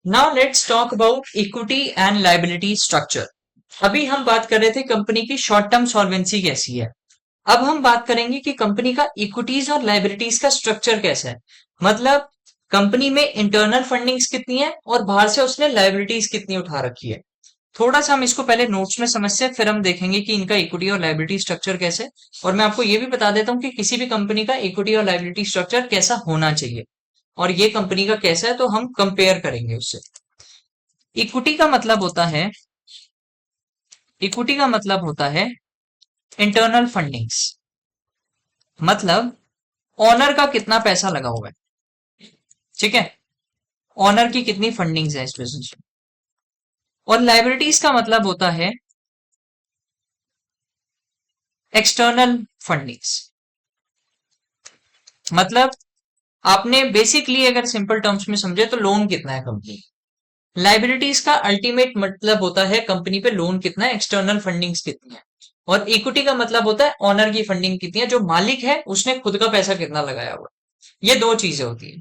Now let's talk about equity and liability structure. अभी हम बात कर रहे थे कंपनी की शॉर्ट टर्म सॉल्वेंसी कैसी है। अब हम बात करेंगे कि कंपनी का इक्विटीज और लायबिलिटीज का स्ट्रक्चर कैसा है। मतलब कंपनी में इंटरनल फंडिंग्स कितनी है और बाहर से उसने लायबिलिटीज कितनी उठा रखी है। थोड़ा सा हम इसको पहले नोट्स में समझते हैं, फिर हम देखेंगे कि इनका इक्विटी और लायबिलिटी स्ट्रक्चर कैसे है। और मैं आपको ये भी बता देता हूँ कि किसी भी कंपनी का इक्विटी और लायबिलिटी स्ट्रक्चर कैसा होना चाहिए और ये कंपनी का कैसा है, तो हम कंपेयर करेंगे उससे। इक्विटी का मतलब होता है इक्विटी का मतलब होता है इंटरनल फंडिंग्स। मतलब ओनर का कितना पैसा लगा हुआ है, ठीक है। ओनर की कितनी फंडिंग्स है इस बिजनेस में। और लाइबिलिटीज का मतलब होता है एक्सटर्नल फंडिंग्स। मतलब आपने बेसिकली अगर सिंपल टर्म्स में समझे तो लोन कितना है कंपनी। लाइबिलिटीज का अल्टीमेट मतलब होता है कंपनी पे लोन कितना है, एक्सटर्नल फंडिंग्स कितनी है। और इक्विटी का मतलब होता है ओनर की फंडिंग कितनी है, जो मालिक है उसने खुद का पैसा कितना लगाया हुआ है। ये दो चीजें होती है।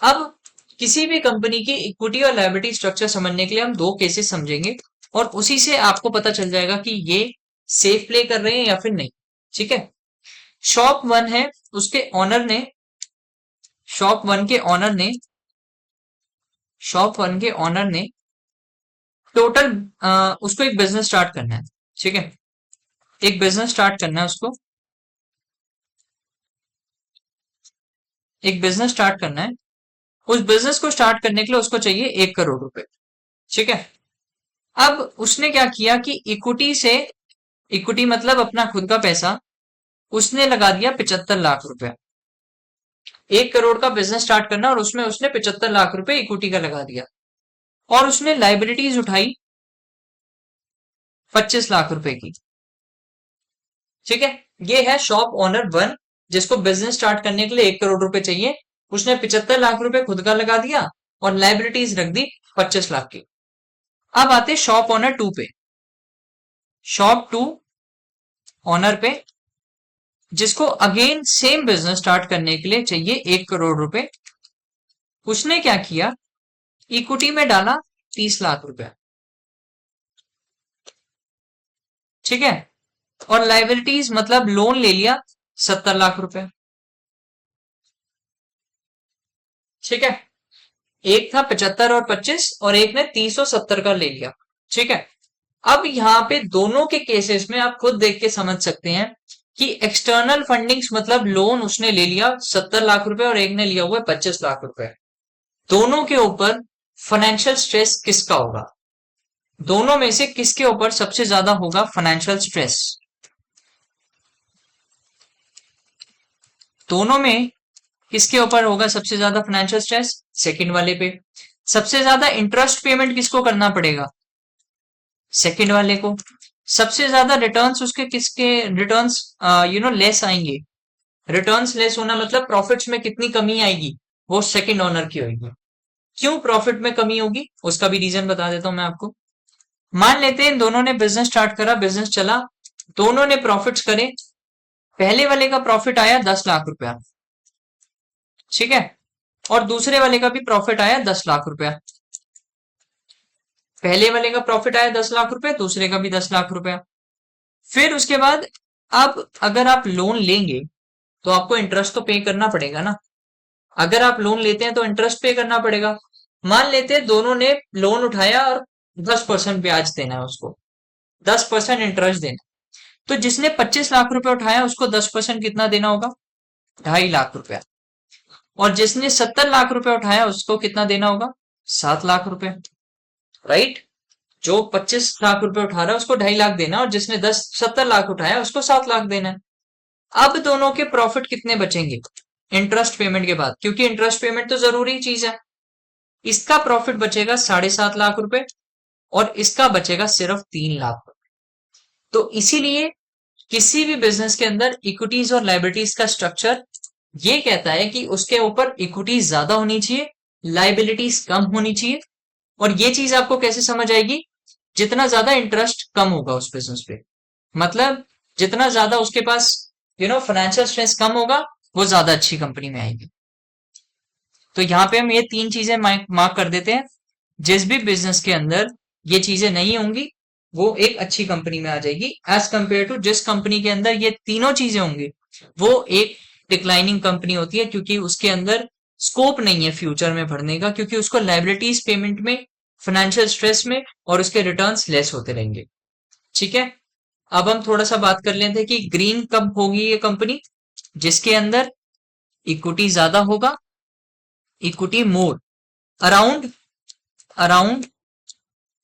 अब किसी भी कंपनी की इक्विटी और लायबिलिटी स्ट्रक्चर समझने के लिए हम दो केसेस समझेंगे और उसी से आपको पता चल जाएगा कि ये सेफ प्ले कर रहे हैं या फिर नहीं, ठीक है। शॉप वन है, उसके ऑनर ने शॉप वन के ऑनर ने शॉप वन के ऑनर ने टोटल उसको एक बिजनेस स्टार्ट करना है, ठीक है। एक बिजनेस स्टार्ट करना है उसको, एक बिजनेस स्टार्ट करना है। उस बिजनेस को स्टार्ट करने के लिए उसको चाहिए 1 करोड़ रुपए, ठीक है। अब उसने क्या किया कि इक्विटी मतलब अपना खुद का पैसा उसने लगा दिया 75 लाख रुपया। 1 करोड़ का बिजनेस स्टार्ट करना और उसमें उसने 75 लाख रुपए इक्विटी का लगा दिया। और उसने लाइबिलिटीज उठाई 25 लाख रुपए की, ठीक है। ये है शॉप ओनर वन, जिसको बिजनेस स्टार्ट करने के लिए 1 करोड़ रुपए चाहिए। उसने 75 लाख रुपए खुद का लगा दिया और लाइबिलिटीज रख दी 25 लाख की। अब आते शॉप ओनर टू पे। शॉप टू ओनर पे, जिसको अगेन सेम बिजनेस स्टार्ट करने के लिए चाहिए 1 करोड़ रुपए। उसने क्या किया, इक्विटी में डाला 30 लाख रुपया, ठीक है। और लाइबिलिटीज मतलब लोन ले लिया 70 लाख रुपया, ठीक है। एक था 75 और 25 और एक ने 30 और 70 का ले लिया, ठीक है। अब यहाँ पे दोनों के केसेस में आप खुद देख के समझ सकते हैं कि एक्सटर्नल फंडिंग्स मतलब लोन उसने ले लिया 70 लाख रुपए और एक ने लिया हुआ है 25 लाख रुपए। दोनों के ऊपर फाइनेंशियल स्ट्रेस किसका होगा, दोनों में से किसके ऊपर सबसे ज्यादा होगा फाइनेंशियल स्ट्रेस। दोनों में किसके ऊपर होगा सबसे ज्यादा फाइनेंशियल स्ट्रेस, सेकंड वाले पे। सबसे ज्यादा इंटरेस्ट पेमेंट किसको करना पड़ेगा, सेकंड वाले को। सबसे ज्यादा रिटर्न्स उसके किसके रिटर्न्स लेस आएंगे। रिटर्न्स लेस होना मतलब प्रॉफिट्स में कितनी कमी आएगी, वो सेकंड ओनर की होगी। क्यों प्रॉफिट में कमी होगी उसका भी रीजन बता देता हूं मैं आपको। मान लेते हैं दोनों ने बिजनेस स्टार्ट करा, बिजनेस चला, दोनों ने प्रॉफिट्स करे। पहले वाले का प्रॉफिट आया 10 लाख रुपया, ठीक है। और दूसरे वाले का भी प्रॉफिट आया 10 लाख रुपया। पहले वाले का प्रॉफिट आया 10 लाख रुपए, दूसरे का भी 10 लाख रुपया। फिर उसके बाद अब अगर आप लोन लेंगे तो आपको इंटरेस्ट तो पे करना पड़ेगा ना। अगर आप लोन लेते हैं तो इंटरेस्ट पे करना पड़ेगा। मान लेते हैं दोनों ने लोन उठाया और 10% ब्याज देना है उसको, 10% इंटरेस्ट देना। तो जिसने 25 लाख रुपए उठाया उसको 10% कितना देना होगा, 2.5 लाख रुपया। और जिसने 70 लाख रुपए उठाया उसको कितना देना होगा, 7 लाख रुपए, राइट। जो 25 लाख रुपए उठा रहा है उसको 2.5 लाख देना और जिसने 70 लाख उठाया उसको 7 लाख देना है। अब दोनों के प्रॉफिट कितने बचेंगे इंटरेस्ट पेमेंट के बाद, क्योंकि इंटरेस्ट पेमेंट तो जरूरी चीज है। इसका प्रॉफिट बचेगा 7.5 लाख रुपए और इसका बचेगा सिर्फ 3 लाख। तो इसीलिए किसी भी बिजनेस के अंदर इक्विटीज और लाइबिलिटीज का स्ट्रक्चर ये कहता है कि उसके ऊपर इक्विटीज ज्यादा होनी चाहिए, लाइबिलिटीज कम होनी चाहिए। और ये चीज आपको कैसे समझ आएगी, जितना ज्यादा इंटरेस्ट कम होगा उस बिजनेस पे, मतलब जितना ज्यादा उसके पास फाइनेंशियल स्ट्रेस कम होगा, वो ज्यादा अच्छी कंपनी में आएगी। तो यहाँ पे हम ये तीन चीजें मार्क कर देते हैं। जिस भी बिजनेस के अंदर ये चीजें नहीं होंगी वो एक अच्छी कंपनी में आ जाएगी, एज कंपेयर टू जिस कंपनी के अंदर ये तीनों चीजें होंगी वो एक डिक्लाइनिंग कंपनी होती है, क्योंकि उसके अंदर स्कोप नहीं है फ्यूचर में बढ़ने का, क्योंकि उसको लाइबिलिटीज पेमेंट में, फाइनेंशियल स्ट्रेस में और उसके रिटर्न्स लेस होते रहेंगे। ठीक है, अब हम थोड़ा सा बात कर लेते हैं कि ग्रीन कब होगी ये कंपनी, जिसके अंदर इक्विटी ज्यादा होगा, इक्विटी मोर, अराउंड अराउंड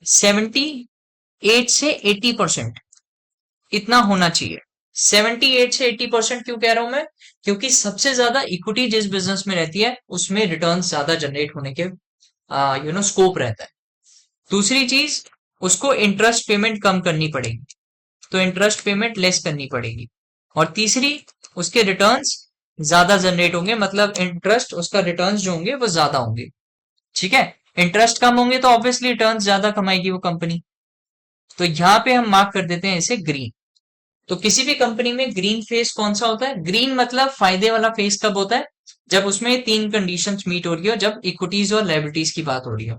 78 से 80% इतना होना चाहिए। 78 से 80% क्यों कह रहा हूं मैं, क्योंकि सबसे ज्यादा इक्विटी जिस बिजनेस में रहती है उसमें रिटर्न ज्यादा जनरेट होने के स्कोप रहता है। दूसरी चीज, उसको इंटरेस्ट पेमेंट कम करनी पड़ेगी, तो इंटरेस्ट पेमेंट लेस करनी पड़ेगी। और तीसरी, उसके रिटर्न्स ज्यादा जनरेट होंगे, मतलब इंटरेस्ट उसका रिटर्न्स जो होंगे वो ज्यादा होंगे। ठीक है, इंटरेस्ट कम होंगे तो ऑब्वियसली रिटर्न्स ज्यादा कमाएगी वो कंपनी। तो यहाँ पे हम मार्क कर देते हैं इसे ग्रीन। तो किसी भी कंपनी में ग्रीन फेस कौन सा होता है, ग्रीन मतलब फायदे वाला फेस कब होता है, जब उसमें तीन कंडीशंस मीट हो रही हो, जब इक्विटीज और लायबिलिटीज की बात हो रही हो,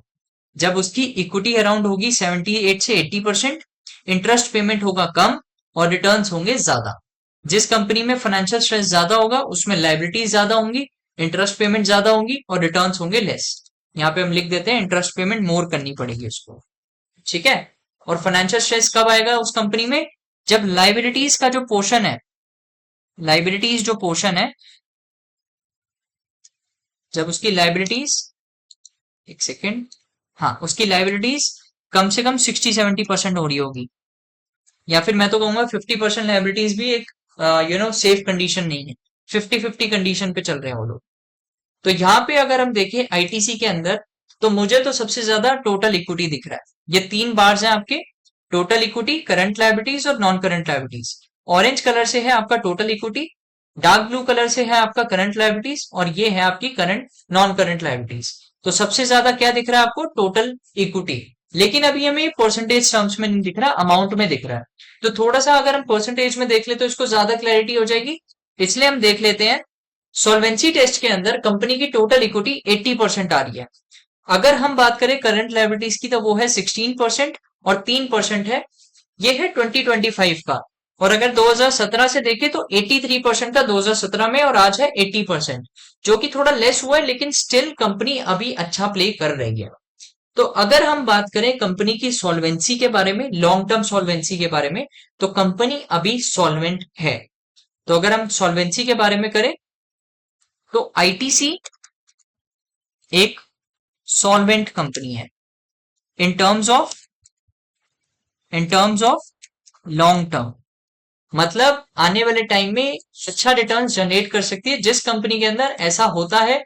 जब उसकी इक्विटी अराउंड होगी 78 से 80%, इंटरेस्ट पेमेंट होगा कम और रिटर्न्स होंगे ज्यादा। जिस कंपनी में फाइनेंशियल स्ट्रेस ज्यादा होगा उसमें लायबिलिटीज ज्यादा होंगी, इंटरेस्ट पेमेंट ज्यादा होंगी और रिटर्न्स होंगे लेस। यहाँ पे हम लिख देते हैं इंटरेस्ट पेमेंट मोर करनी पड़ेगी उसको। ठीक है, और फाइनेंशियल स्ट्रेस कब आएगा उस कंपनी में, जब लाइबिलिटीज का जो पोर्शन है, लाइबिलिटीज जो पोर्शन है, जब उसकी लाइबिलिटीज, एक सेकेंड, हाँ, उसकी लाइबिलिटीज कम से कम 60-70% हो रही होगी, या फिर मैं तो कहूंगा 50% लाइबिलिटीज भी एक सेफ कंडीशन नहीं है, 50-50 कंडीशन पे चल रहे हैं वो लोग। तो यहाँ पे अगर हम देखें आईटीसी के अंदर, तो मुझे तो सबसे ज्यादा टोटल इक्विटी दिख रहा है। ये तीन बार्स हैं आपके, टोटल इक्विटी, करंट लायबिलिटीज और non current liabilities. Orange colour से है आपका total equity, dark blue colour से है आपका करंट लायबिलिटीज और ये है आपकी करंट नॉन करंट लायबिलिटीज। तो सबसे ज्यादा क्या दिख रहा है आपको, टोटल इक्विटी। लेकिन अभी हमें परसेंटेज टर्म्स में नहीं दिख रहा, अमाउंट में दिख रहा है। तो थोड़ा सा अगर हम परसेंटेज में देख ले तो इसको ज्यादा क्लैरिटी हो जाएगी, इसलिए हम देख लेते हैं। सॉल्वेंसी टेस्ट के अंदर कंपनी की टोटल इक्विटी 80% आ रही है। अगर हम बात करें करंट लायबिलिटीज की तो वो है 16% और 3% है, ये है 2025 का। और अगर 2017 से देखें तो 83% था 2017 में और आज है 80%, जो कि थोड़ा लेस हुआ है, लेकिन स्टिल कंपनी अभी अच्छा प्ले कर रही है। तो अगर हम बात करें कंपनी की सॉल्वेंसी के बारे में, लॉन्ग टर्म सॉल्वेंसी के बारे में, तो कंपनी अभी सॉल्वेंट है। तो अगर हम सॉल्वेंसी के बारे में करें तो आईटीसी एक सॉल्वेंट कंपनी है in terms of long term, मतलब आने वाले टाइम में अच्छा रिटर्न जनरेट कर सकती है। जिस कंपनी के अंदर ऐसा होता है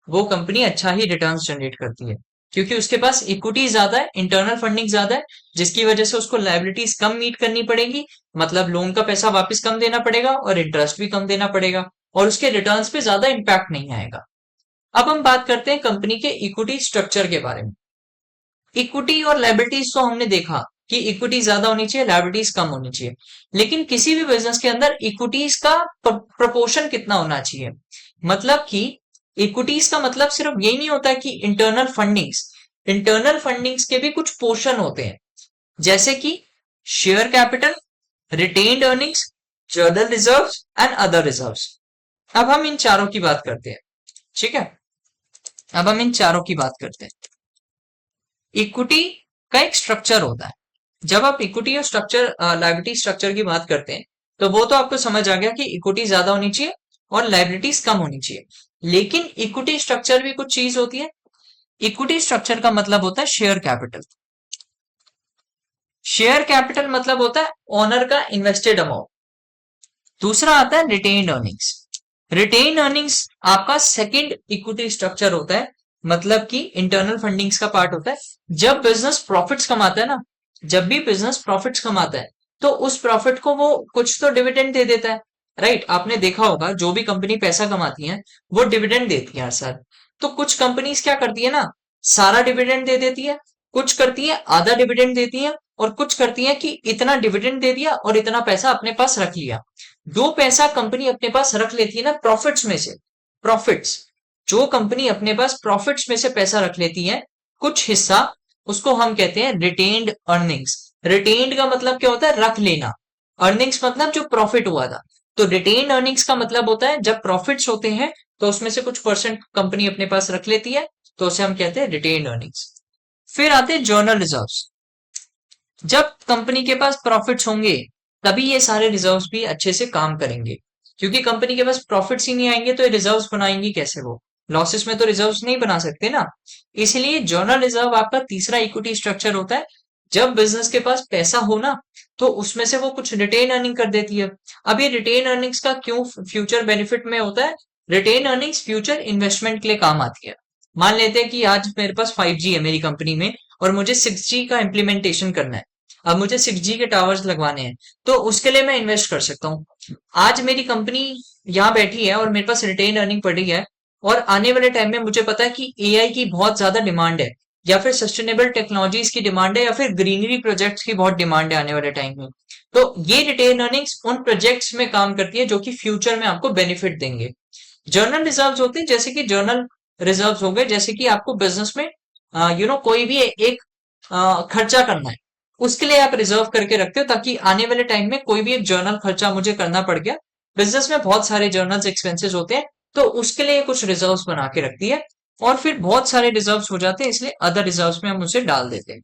वो कंपनी अच्छा ही रिटर्न जनरेट करती है, क्योंकि उसके पास इक्विटी ज्यादा है, इंटरनल फंडिंग ज्यादा है, जिसकी वजह से उसको लायबिलिटीज कम मीट करनी पड़ेगी, मतलब लोन का पैसा वापस कम देना पड़ेगा और इंटरेस्ट भी कम देना पड़ेगा, और उसके रिटर्न्स पे ज्यादा इंपैक्ट नहीं आएगा। अब हम बात करते हैं कंपनी के इक्विटी स्ट्रक्चर के बारे में। इक्विटी और लायबिलिटीज तो हमने देखा कि इक्विटी ज्यादा होनी चाहिए, लायबिलिटीज कम होनी चाहिए, लेकिन किसी भी बिजनेस के अंदर इक्विटीज का प्रपोर्शन कितना होना चाहिए, मतलब कि इक्विटीज का मतलब सिर्फ यही नहीं होता कि इंटरनल फंडिंग्स के भी कुछ पोर्शन होते हैं, जैसे कि share capital, retained earnings, general reserves and other reserves. अब हम इन चारों की बात करते हैं। ठीक है, अब हम इन चारों की बात करते हैं। इक्विटी का एक स्ट्रक्चर होता है। जब आप इक्विटी और स्ट्रक्चर, लायबिलिटी स्ट्रक्चर की बात करते हैं, तो वो तो आपको समझ आ गया कि इक्विटी ज्यादा होनी चाहिए और लायबिलिटीज कम होनी चाहिए। लेकिन इक्विटी स्ट्रक्चर भी कुछ चीज होती है। इक्विटी स्ट्रक्चर का मतलब होता है शेयर कैपिटल। शेयर कैपिटल मतलब होता है ओनर का इन्वेस्टेड अमाउंट। दूसरा आता है रिटेन्ड अर्निंग्स। रिटेन अर्निंग्स आपका सेकंड इक्विटी स्ट्रक्चर होता है, मतलब कि इंटरनल फंडिंग्स का पार्ट होता है। जब बिजनेस प्रॉफिट्स कमाता है ना, जब भी बिजनेस प्रॉफिट्स कमाता है तो उस प्रॉफिट को वो कुछ तो डिविडेंड दे देता है, राइट। आपने देखा होगा जो भी कंपनी पैसा कमाती है वो डिविडेंड देती है हर साल। तो कुछ कंपनीज क्या करती है ना, सारा डिविडेंड दे देती है, कुछ करती है आधा डिविडेंड देती है, और कुछ करती है कि इतना डिविडेंड दे दिया और इतना पैसा अपने पास रख लिया। जो पैसा कंपनी अपने पास रख लेती है ना प्रॉफिट्स में से, प्रॉफिट्स, जो कंपनी अपने पास प्रॉफिट्स में से पैसा रख लेती है, कुछ हिस्सा, उसको हम कहते हैं रिटेन्ड अर्निंग्स। रिटेन्ड का मतलब क्या होता है? रख लेना। अर्निंग्स मतलब जो प्रॉफिट हुआ था। तो रिटेन्ड अर्निंग्स का मतलब होता है जब प्रॉफिट्स होते हैं तो उसमें से कुछ परसेंट कंपनी अपने पास रख लेती है, तो उसे हम कहते हैं रिटेन्ड अर्निंग्स। फिर आते हैं जर्नल रिजर्व्स। जब कंपनी के पास प्रॉफिट्स होंगे तभी ये सारे रिजर्व्स भी अच्छे से काम करेंगे, क्योंकि कंपनी के पास प्रॉफिट्स ही नहीं आएंगे तो ये रिजर्व्स बनाएंगी कैसे? वो लॉसेस में तो रिजर्व्स नहीं बना सकते ना। इसलिए जर्नल रिजर्व आपका तीसरा इक्विटी स्ट्रक्चर होता है। जब बिजनेस के पास पैसा हो ना, तो उसमें से वो कुछ रिटेन अर्निंग कर देती है। अब ये रिटेन अर्निंग्स का क्यों फ्यूचर बेनिफिट में होता है? रिटेन अर्निंग्स फ्यूचर इन्वेस्टमेंट के लिए काम आती है। मान लेते हैं कि आज मेरे पास 5G है मेरी कंपनी में, और मुझे 6G का इम्प्लीमेंटेशन करना है। अब मुझे 6G के टावर्स लगवाने हैं, तो उसके लिए मैं इन्वेस्ट कर सकता हूँ। आज मेरी कंपनी यहाँ बैठी है और मेरे पास रिटेन अर्निंग पड़ी है, और आने वाले टाइम में मुझे पता है कि एआई की बहुत ज्यादा डिमांड है, या फिर सस्टेनेबल टेक्नोलॉजीज की डिमांड है, या फिर ग्रीनरी प्रोजेक्ट्स की बहुत डिमांड है आने वाले टाइम में। तो ये रिटेन अर्निंग्स उन प्रोजेक्ट्स में काम करती है जो कि फ्यूचर में आपको बेनिफिट देंगे। जर्नल रिजर्व्स होते हैं, जैसे कि जर्नल रिजर्व्स हो गए, जैसे कि आपको बिजनेस में कोई भी एक खर्चा करना है, उसके लिए आप रिजर्व करके रखते हो, ताकि आने वाले टाइम में कोई भी एक जर्नल खर्चा मुझे करना पड़ गया। बिजनेस में बहुत सारे जर्नल्स एक्सपेंसेस होते हैं, तो उसके लिए कुछ रिजर्व्स बना के रखती है। और फिर बहुत सारे रिजर्व्स हो जाते हैं, इसलिए अदर रिजर्व्स में हम उसे डाल देते हैं।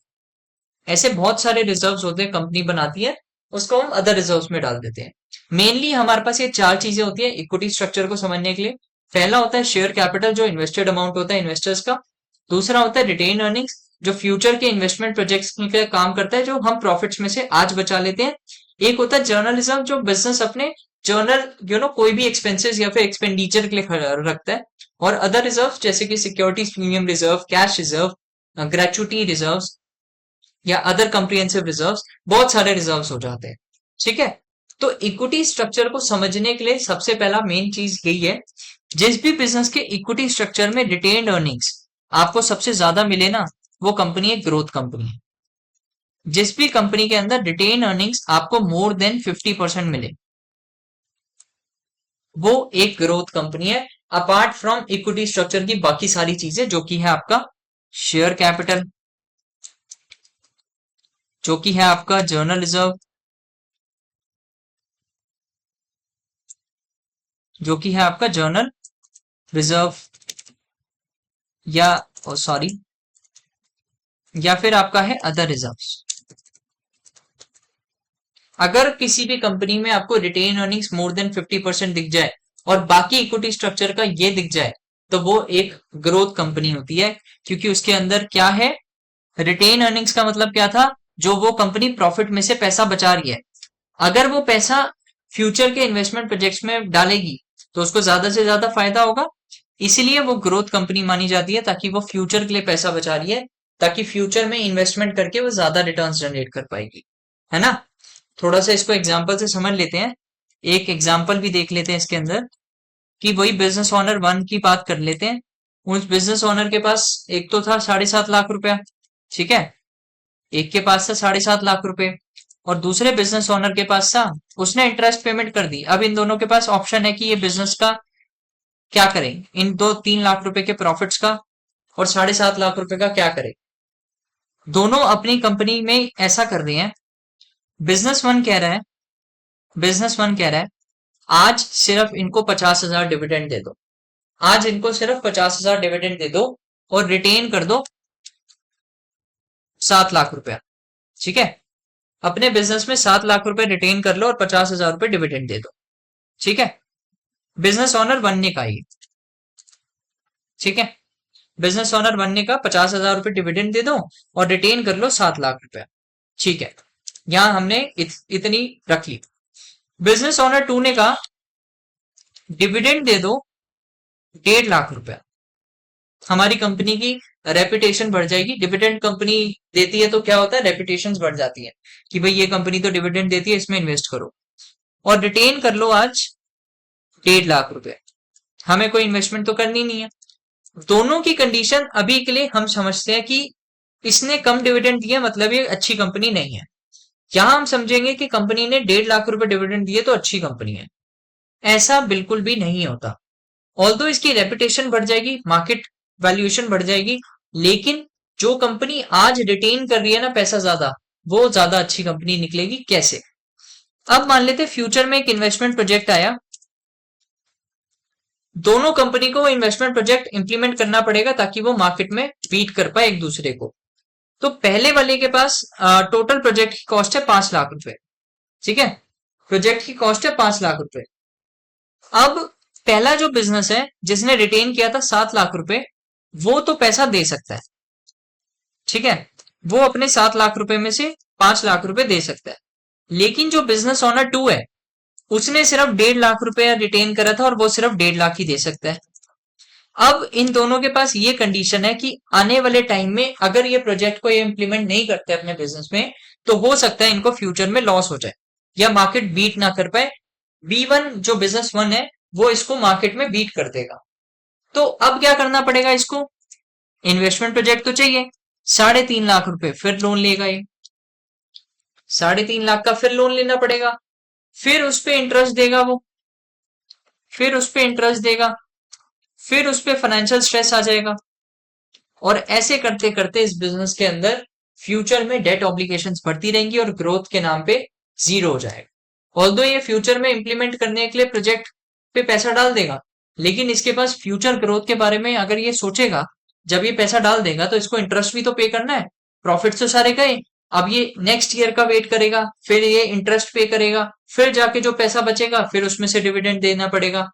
ऐसे बहुत सारे रिजर्व्स होते हैं कंपनी बनाती है, उसको हम अदर रिजर्व्स में डाल देते हैं। मेनली हमारे पास ये चार चीजें होती है इक्विटी स्ट्रक्चर को समझने के लिए। पहला होता है शेयर कैपिटल, जो इन्वेस्टेड अमाउंट होता है इन्वेस्टर्स का। दूसरा होता है रिटेन अर्निंग्स, जो फ्यूचर के इन्वेस्टमेंट प्रोजेक्ट्स के लिए काम करता है, जो हम प्रॉफिट्स में से आज बचा लेते हैं। एक होता है जर्नल रिजर्व, जो बिजनेस अपने जर्नल कोई भी एक्सपेंसेस या फिर एक्सपेंडिचर के लिए रखता है। और अदर रिजर्व जैसे कि securities premium reserve, cash reserve, gratuity reserve, या अदर कंप्रिहेंसिव रिजर्व्स, बहुत सारे रिजर्व्स हो जाते हैं। ठीक है। तो इक्विटी स्ट्रक्चर को समझने के लिए सबसे पहला मेन चीज यही है, जिस भी बिजनेस के इक्विटी स्ट्रक्चर में रिटेन्ड अर्निंग्स आपको सबसे ज्यादा मिले ना, वो कंपनी एक ग्रोथ कंपनी है। जिस भी कंपनी के अंदर रिटेन अर्निंग्स आपको मोर देन 50% मिले, वो एक ग्रोथ कंपनी है। अपार्ट फ्रॉम इक्विटी स्ट्रक्चर की बाकी सारी चीजें, जो कि है आपका शेयर कैपिटल, जो कि है आपका जर्नल रिजर्व, जो कि है आपका जर्नल रिजर्व, या सॉरी, या फिर आपका है अदर रिजर्व्स। अगर किसी भी कंपनी में आपको रिटेन अर्निंग्स मोर देन 50% दिख जाए और बाकी इक्विटी स्ट्रक्चर का ये दिख जाए, तो वो एक ग्रोथ कंपनी होती है। क्योंकि उसके अंदर क्या है? रिटेन अर्निंग्स का मतलब क्या था? जो वो कंपनी प्रॉफिट में से पैसा बचा रही है, अगर वो पैसा फ्यूचर के इन्वेस्टमेंट प्रोजेक्ट्स में डालेगी तो उसको ज्यादा से ज्यादा फायदा होगा। इसीलिए वो ग्रोथ कंपनी मानी जाती है, ताकि वो फ्यूचर के लिए पैसा बचा रही है, ताकि फ्यूचर में इन्वेस्टमेंट करके वो ज्यादा रिटर्न जनरेट कर पाएगी। है ना? थोड़ा सा इसको एग्जाम्पल से समझ लेते हैं। एक एग्जाम्पल भी देख लेते हैं इसके अंदर, कि वही बिजनेस ओनर वन की बात कर लेते हैं। उस बिजनेस ओनर के पास एक तो था 7.5 लाख रुपया, ठीक है, एक के पास था 7.5 लाख रुपए, और दूसरे बिजनेस ओनर के पास था, उसने इंटरेस्ट पेमेंट कर दी। अब इन दोनों के पास ऑप्शन है कि ये बिजनेस का क्या करें, इन 2-3 लाख रुपए के प्रॉफिट्स का और 7.5 लाख रुपए का क्या करें। दोनों अपनी कंपनी में ऐसा कर रहे हैं। बिजनेस वन कह रहा है बिजनेस वन कह रहा है आज सिर्फ इनको 50,000 डिविडेंड दे दो, आज इनको सिर्फ 50,000 डिविडेंड दे दो, और रिटेन कर दो 7 लाख रुपया। ठीक है, अपने बिजनेस में 7 लाख रुपए रिटेन कर लो और 50,000 रुपए डिविडेंड दे दो। ठीक है, बिजनेस ओनर बनने का ही। ठीक है, बिजनेस ओनर बनने का 50,000 रुपए डिविडेंड दे दो और रिटेन कर लो 7 लाख रुपया। ठीक है, यहां हमने इतनी रख ली। बिजनेस ओनर टू ने कहा डिविडेंड दे दो 1.5 लाख रुपया, हमारी कंपनी की रेपुटेशन बढ़ जाएगी। डिविडेंड कंपनी देती है तो क्या होता है? रेपुटेशन बढ़ जाती है कि भाई ये कंपनी तो डिविडेंड देती है, इसमें इन्वेस्ट करो। और रिटेन कर लो आज 1.5 लाख रुपए, हमें कोई इन्वेस्टमेंट तो करनी नहीं है। दोनों की कंडीशन अभी के लिए हम समझते हैं कि इसने कम डिविडेंड दिया, मतलब ये अच्छी कंपनी नहीं है। यहां हम समझेंगे कि कंपनी ने 1.5 लाख रुपए डिविडेंड दिए तो अच्छी कंपनी है। ऐसा बिल्कुल भी नहीं होता। ऑल्दो इसकी रेपुटेशन बढ़ जाएगी, मार्केट वैल्यूएशन बढ़ जाएगी, लेकिन जो कंपनी आज रिटेन कर रही है ना पैसा ज्यादा, वो ज्यादा अच्छी कंपनी निकलेगी। कैसे? अब मान लेते फ्यूचर में एक इन्वेस्टमेंट प्रोजेक्ट आया, दोनों कंपनी को इन्वेस्टमेंट प्रोजेक्ट इंप्लीमेंट करना पड़ेगा ताकि वो मार्केट में बीट कर पाए एक दूसरे को। तो पहले वाले के पास टोटल प्रोजेक्ट की कॉस्ट है 5 लाख रुपए। ठीक है, प्रोजेक्ट की कॉस्ट है 5 लाख रुपए। अब पहला जो बिजनेस है जिसने रिटेन किया था 7 लाख रुपए, वो तो पैसा दे सकता है। ठीक है, वो अपने 7 लाख रुपए में से 5 लाख रुपए दे सकता है। लेकिन जो बिजनेस ओनर 2 है, उसने सिर्फ 1.5 लाख रुपया रिटेन करा था और वो सिर्फ 1.5 लाख ही दे सकता है। अब इन दोनों के पास ये कंडीशन है कि आने वाले टाइम में अगर ये प्रोजेक्ट को ये इंप्लीमेंट नहीं करते अपने बिजनेस में, तो हो सकता है इनको फ्यूचर में लॉस हो जाए या मार्केट बीट ना कर पाए। B1 जो बिजनेस 1 है, वो इसको मार्केट में बीट कर देगा। तो अब क्या करना पड़ेगा इसको? इन्वेस्टमेंट प्रोजेक्ट तो चाहिए, 3.5 लाख रुपए फिर लोन लेगा ये, 3.5 लाख का फिर लोन लेना पड़ेगा। फिर उस पे इंटरेस्ट देगा वो, फिर उस पे इंटरेस्ट देगा, फिर उस पे फाइनेंशियल स्ट्रेस आ जाएगा। और ऐसे करते करते इस बिजनेस के अंदर फ्यूचर में डेट ऑब्लिगेशंस बढ़ती रहेंगी और ग्रोथ के नाम पे जीरो हो जाएगा। ऑल्दो ये फ्यूचर में इंप्लीमेंट करने के लिए प्रोजेक्ट पे पैसा डाल देगा, लेकिन इसके पास फ्यूचर ग्रोथ के बारे में अगर ये सोचेगा, जब ये पैसा डाल देगा तो इसको इंटरेस्ट भी तो पे करना है, प्रॉफिट तो सारे गए। अब ये नेक्स्ट ईयर का वेट करेगा, फिर ये इंटरेस्ट पे करेगा, फिर जाके जो पैसा बचेगा फिर उसमें से डिविडेंड देना पड़ेगा।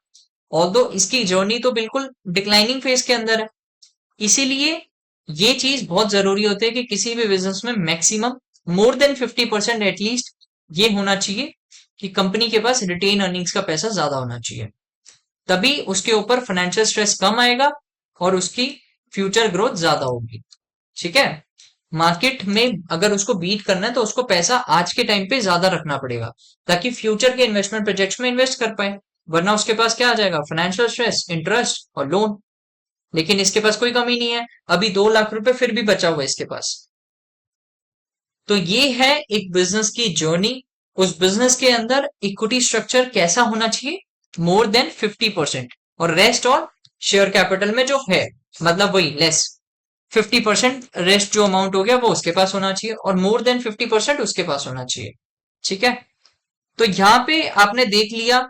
ऑल्दो इसकी जर्नी तो बिल्कुल डिक्लाइनिंग फेज के अंदर है। इसीलिए ये चीज बहुत जरूरी होती है कि किसी भी बिजनेस में मैक्सिमम मोर देन 50% एटलीस्ट ये होना चाहिए कि कंपनी के पास रिटेन अर्निंग्स का पैसा ज्यादा होना चाहिए, तभी उसके ऊपर फाइनेंशियल स्ट्रेस कम आएगा और उसकी फ्यूचर ग्रोथ ज्यादा होगी। ठीक है, मार्केट में अगर उसको बीट करना है तो उसको पैसा आज के टाइम पे ज्यादा रखना पड़ेगा ताकि फ्यूचर के इन्वेस्टमेंट प्रोजेक्ट्स में इन्वेस्ट कर पाए, वरना उसके पास क्या आ जाएगा? फाइनेंशियल स्ट्रेस, इंटरेस्ट और लोन। लेकिन इसके पास कोई कमी नहीं है, अभी 2 लाख रुपए फिर भी बचा हुआ है इसके पास। तो ये है एक बिजनेस की जर्नी। उस बिजनेस के अंदर इक्विटी स्ट्रक्चर कैसा होना चाहिए? मोर देन 50%, और रेस्ट ऑन शेयर कैपिटल में जो है, मतलब वही लेस 50%, रेस्ट जो अमाउंट हो गया वो उसके पास होना चाहिए और मोर देन 50% उसके पास होना चाहिए। ठीक है, तो यहाँ पे आपने देख लिया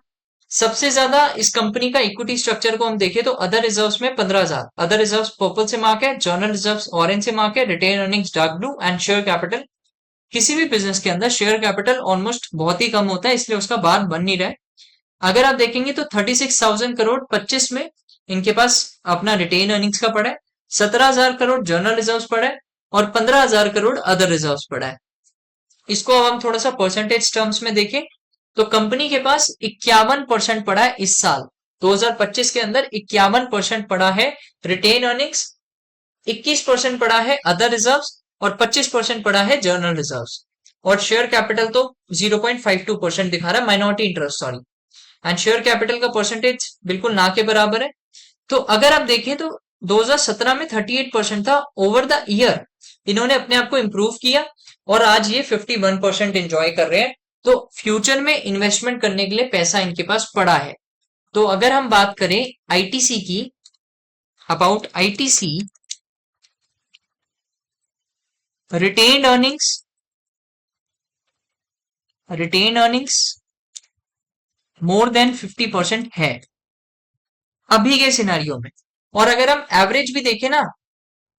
सबसे ज्यादा इस कंपनी का इक्विटी स्ट्रक्चर को हम देखें तो अदर रिजर्व्स में 15,000, अदर रिजर्व्स पर्पल से मार्क है, जर्नल रिजर्व्स ऑरेंज से मार्क है, retained earnings dark blue and share capital. किसी भी बिजनेस के अंदर शेयर कैपिटल ऑलमोस्ट बहुत ही कम होता है, इसलिए उसका बार बन नहीं रहा है। अगर आप देखेंगे तो 36,000 करोड़ 25 में इनके पास अपना रिटेन अर्निंग्स का पड़ा है, 17,000 करोड़ जर्नल रिजर्व्स पड़ा है और 15,000 करोड़ अदर रिजर्व्स पड़ा है। इसको अब हम थोड़ा सा परसेंटेज टर्म्स में देखें तो कंपनी के पास 51% पड़ा है इस साल 2025 के अंदर, 51% पड़ा है रिटेन अर्निंग्स, 21% पड़ा है अदर रिजर्व्स और 25% पड़ा है जर्नल रिजर्व्स। और शेयर कैपिटल तो 0.52% दिखा रहा है, minority interest sorry, and share capital का परसेंटेज बिल्कुल ना के बराबर है। तो अगर आप देखें तो 2017 में 38% था, ओवर द ईयर इन्होंने अपने आप को इंप्रूव किया और आज ये 51% एंजॉय कर रहे हैं। तो फ्यूचर में इन्वेस्टमेंट करने के लिए पैसा इनके पास पड़ा है। तो अगर हम बात करें आईटीसी की, about ITC retained earnings more than 50% है अभी के सिनारियो में। और अगर हम एवरेज भी देखें ना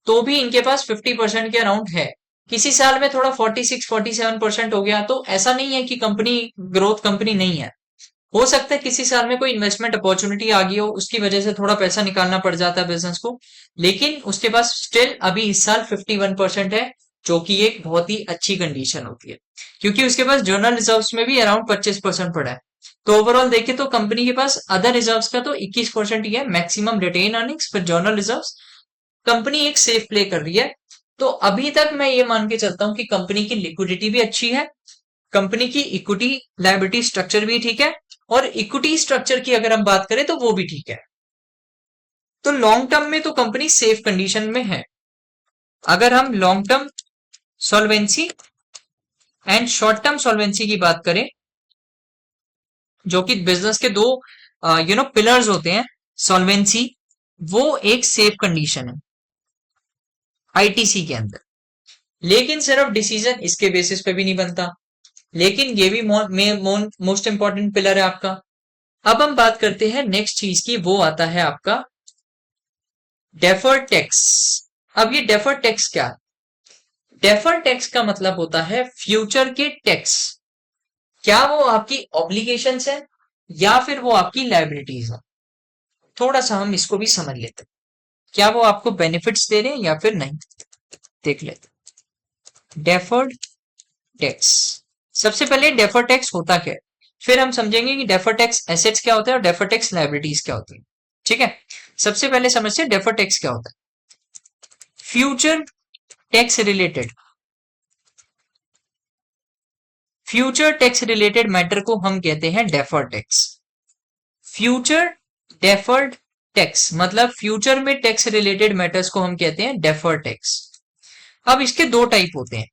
तो भी इनके पास 50% के अराउंड है। किसी साल में थोड़ा 46-47% हो गया, तो ऐसा नहीं है कि कंपनी ग्रोथ कंपनी नहीं है। हो सकता है किसी साल में कोई इन्वेस्टमेंट अपॉर्चुनिटी आ गई हो, उसकी वजह से थोड़ा पैसा निकालना पड़ जाता है बिजनेस को, लेकिन उसके पास स्टिल अभी इस साल 51% है, जो कि एक बहुत ही अच्छी कंडीशन होती है क्योंकि उसके पास जर्नल रिजर्व्स में भी अराउंड 25% पड़ा है। तो ओवरऑल देखें तो कंपनी के पास अदर रिजर्व्स का तो 21% ही है, मैक्सिमम रिटेन अर्निंग्स फिर जर्नल रिजर्व्स। कंपनी एक सेफ प्ले कर रही है। तो अभी तक मैं ये मान के चलता हूं कि कंपनी की लिक्विडिटी भी अच्छी है, कंपनी की इक्विटी लायबिलिटी स्ट्रक्चर भी ठीक है, और इक्विटी स्ट्रक्चर की अगर हम बात करें तो वो भी ठीक है। तो लॉन्ग टर्म में तो कंपनी सेफ कंडीशन में है। अगर हम long term solvency and short term solvency की बात करें, जो कि बिजनेस के दो पिलर्स होते हैं, सॉल्वेंसी वो एक सेफ कंडीशन है। आईटीसी के अंदर। लेकिन सिर्फ डिसीजन इसके बेसिस पे भी नहीं बनता, लेकिन ये भी मोस्ट इंपॉर्टेंट पिलर है आपका। अब हम बात करते हैं नेक्स्ट चीज की, वो आता है आपका डेफर्ड टैक्स। अब ये डेफर्ड टैक्स क्या है? डेफर्ड टैक्स का मतलब होता है फ्यूचर के टैक्स। क्या वो आपकी ऑब्लिगेशंस है या फिर वो आपकी लायबिलिटीज है? थोड़ा सा हम इसको भी समझ लेते हैं, क्या वो आपको बेनिफिट्स दे रहे हैं या फिर नहीं, देख लेते। डेफर्ड टैक्स, सबसे पहले डेफर्ड टैक्स होता क्या है, फिर हम समझेंगे कि डेफर्ड टैक्स एसेट्स क्या होता है और डेफर्ड टैक्स लायबिलिटीज क्या होती है। ठीक है, सबसे पहले समझते हैं डेफर्ड टैक्स क्या होता है। Future tax related, future tax related matter को हम कहते हैं deferred tax. Future deferred tax मतलब फ्यूचर में टैक्स रिलेटेड मैटर्स को हम कहते हैं डेफर्ड टैक्स। अब इसके दो टाइप होते हैं,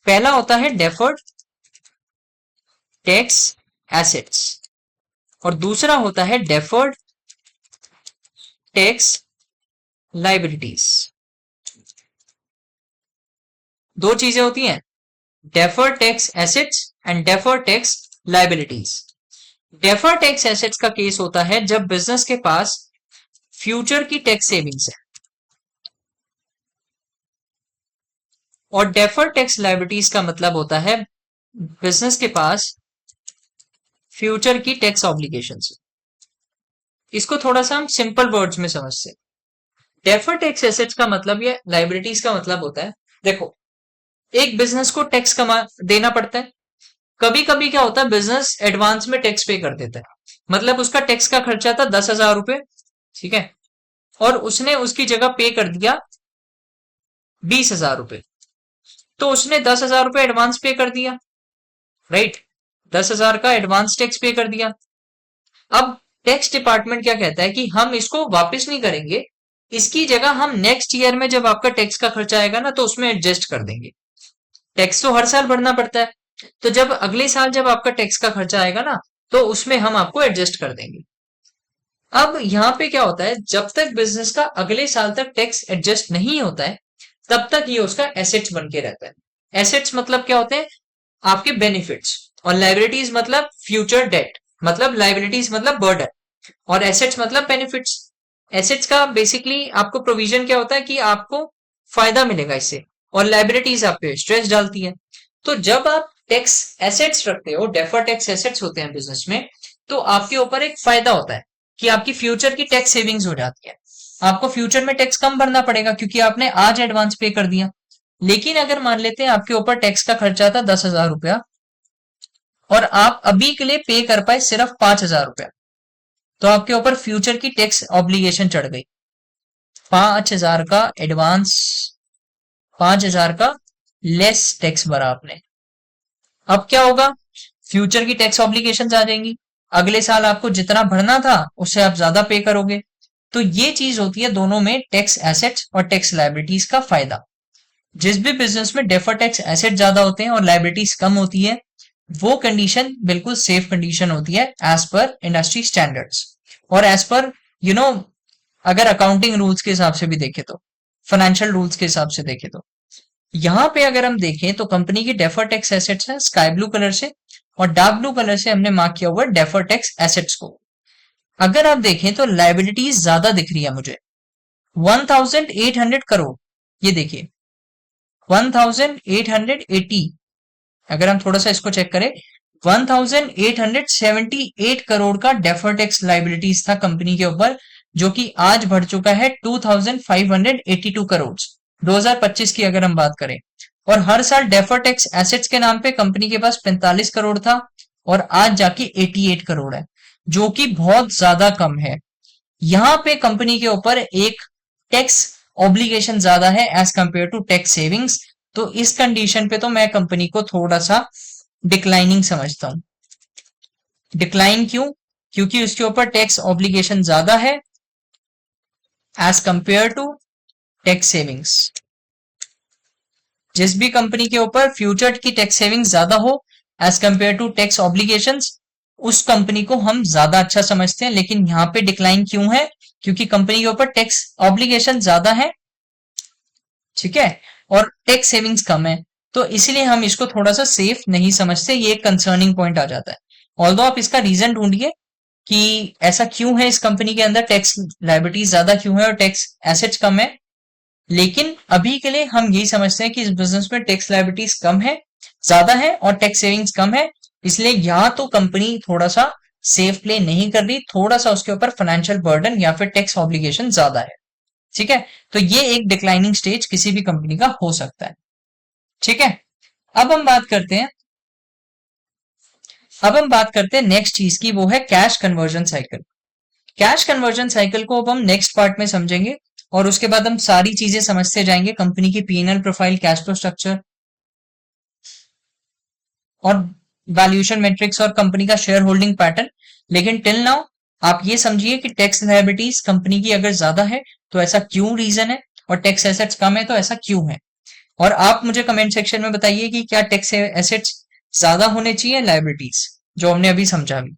पहला होता है डेफर्ड टैक्स एसेट्स और दूसरा होता है डेफर्ड टैक्स लायबिलिटीज। दो चीजें होती हैं, deferred tax assets and deferred tax liabilities. Deferred tax assets का केस होता है जब बिजनेस के पास फ्यूचर की टैक्स सेविंग्स है, और डेफर्ड टैक्स लायबिलिटीज का मतलब होता है बिजनेस के पास फ्यूचर की टैक्स ऑब्लिगेशंस। इसको थोड़ा सा हम सिंपल वर्ड्स में समझते हैं। डेफर्ड टैक्स एसेट्स का मतलब या लायबिलिटीज का मतलब होता है, देखो एक बिजनेस को टैक्स कमा देना पड़ता है। कभी कभी क्या होता है, बिजनेस एडवांस में टैक्स पे कर देता है, मतलब उसका टैक्स का खर्चा था 10,000 रुपए, ठीक है, और उसने उसकी जगह पे कर दिया 20,000 रुपए, तो उसने 10,000 रुपए एडवांस पे कर दिया, राइट, 10,000 का एडवांस टैक्स पे कर दिया। अब टैक्स डिपार्टमेंट क्या कहता है कि हम इसको वापस नहीं करेंगे, इसकी जगह हम नेक्स्ट ईयर में जब आपका टैक्स का खर्चा आएगा ना तो उसमें एडजस्ट कर देंगे। टैक्स तो हर साल भरना पड़ता है, तो जब अगले साल जब आपका टैक्स का खर्चा आएगा ना तो उसमें हम आपको एडजस्ट कर देंगे। अब यहाँ पे क्या होता है, जब तक बिजनेस का अगले साल तक टैक्स एडजस्ट नहीं होता है तब तक ये उसका एसेट्स बन के रहता है। एसेट्स मतलब क्या होते हैं, आपके बेनिफिट्स, और लाइबिलिटीज मतलब फ्यूचर डेट, मतलब लाइबिलिटीज मतलब बर्डन, और एसेट्स मतलब बेनिफिट्स। एसेट्स का बेसिकली आपको प्रोविजन क्या होता है कि आपको फायदा मिलेगा इससे, और लाइबिलिटीज आप पे स्ट्रेस डालती है। तो जब आप टैक्स एसेट्स रखते हो, डेफर टैक्स एसेट्स होते हैं बिजनेस में, तो आपके ऊपर एक फायदा होता है कि आपकी फ्यूचर की टैक्स सेविंग्स हो जाती है। आपको फ्यूचर में टैक्स कम भरना पड़ेगा क्योंकि आपने आज एडवांस पे कर दिया। लेकिन अगर मान लेते हैं आपके ऊपर टैक्स का खर्चा था 10,000 रुपया और आप अभी के लिए पे कर पाए सिर्फ 5,000 रुपया, तो आपके ऊपर फ्यूचर की टैक्स ऑब्लिगेशन चढ़ गई। 5,000 का एडवांस, 5,000 का लेस टैक्स भरा आपने। अब क्या होगा, फ्यूचर की टैक्स ऑब्लिगेशंस आ जाएंगी, अगले साल आपको जितना भरना था उससे आप ज्यादा पे करोगे। तो ये चीज होती है दोनों में टैक्स एसेट्स और टैक्स लायबिलिटीज का फायदा। जिस भी बिजनेस में डेफर टैक्स एसेट ज्यादा होते हैं और लायबिलिटीज कम होती है, वो कंडीशन बिल्कुल सेफ कंडीशन होती है एज पर इंडस्ट्री स्टैंडर्ड्स और एज पर अगर अकाउंटिंग रूल्स के हिसाब से भी देखें तो, फाइनेंशियल रूल्स के हिसाब से देखें तो। यहाँ पे अगर हम देखें तो कंपनी की डेफर टैक्स एसेट्स है स्काई ब्लू कलर से, और डार्क ब्लू कलर से हमने मार्क किया हुआ डेफर टैक्स एसेट्स को। अगर आप देखें तो लायबिलिटीज ज्यादा दिख रही है मुझे, 1,800 करोड़, ये देखिए 1,880। अगर हम थोड़ा सा इसको चेक करें, 1,878 करोड़ का डेफर टैक्स लायबिलिटीज था कंपनी के ऊपर, जो कि आज बढ़ चुका है 2,582 करोड़ 2025 की अगर हम बात करें। और हर साल डेफर टैक्स एसेट्स के नाम पे कंपनी के पास 45 करोड़ था और आज जाके 88 करोड़ है, जो कि बहुत ज्यादा कम है। यहां पे कंपनी के ऊपर एक टैक्स ऑब्लिगेशन ज्यादा है as compare to tax savings. तो इस कंडीशन पे तो मैं कंपनी को थोड़ा सा डिक्लाइनिंग समझता हूं। डिक्लाइन क्यों? क्योंकि उसके ऊपर टैक्स ऑब्लिगेशन ज्यादा है as compare to tax savings. जिस भी कंपनी के ऊपर फ्यूचर की टैक्स सेविंग्स ज्यादा हो as compare to tax obligations, उस कंपनी को हम ज्यादा अच्छा समझते हैं। लेकिन यहाँ पे डिक्लाइन क्यों है? क्योंकि कंपनी के ऊपर टैक्स ऑब्लिगेशन ज्यादा है ठीक है, और टैक्स सेविंग्स कम है, तो इसलिए हम इसको थोड़ा सा सेफ नहीं समझते, ये एक कंसर्निंग पॉइंट आ जाता है। ऑल्दो आप इसका रीजन ढूंढिए कि ऐसा क्यों है, इस कंपनी के अंदर टैक्स लायबिलिटीज ज्यादा क्यों है और टैक्स एसेट्स कम है, लेकिन अभी के लिए हम यही समझते हैं कि इस बिजनेस में टैक्स लायबिलिटीज कम है, ज्यादा है, और टैक्स सेविंग्स कम है, इसलिए या तो कंपनी थोड़ा सा सेफ प्ले नहीं कर रही, थोड़ा सा उसके ऊपर फाइनेंशियल बर्डन या फिर टैक्स ऑब्लिगेशन ज्यादा है। ठीक है, तो ये एक डिक्लाइनिंग स्टेज किसी भी कंपनी का हो सकता है। ठीक है, अब हम बात करते हैं नेक्स्ट चीज की, वो है cash conversion cycle. Cash conversion cycle को अब हम नेक्स्ट पार्ट में समझेंगे, और उसके बाद हम सारी चीजें समझते जाएंगे, कंपनी की PNL profile, cash flow structure और वैल्यूएशन मैट्रिक्स और कंपनी का शेयर होल्डिंग पैटर्न। लेकिन टिल नाउ आप ये समझिए कि टैक्स लायबिलिटीज कंपनी की अगर ज्यादा है तो ऐसा क्यों रीजन है, और टैक्स एसेट्स कम है तो ऐसा क्यों है। और आप मुझे कमेंट सेक्शन में बताइए कि क्या टैक्स एसेट्स ज्यादा होने चाहिए लायबिलिटीज, जो हमने अभी समझा भी।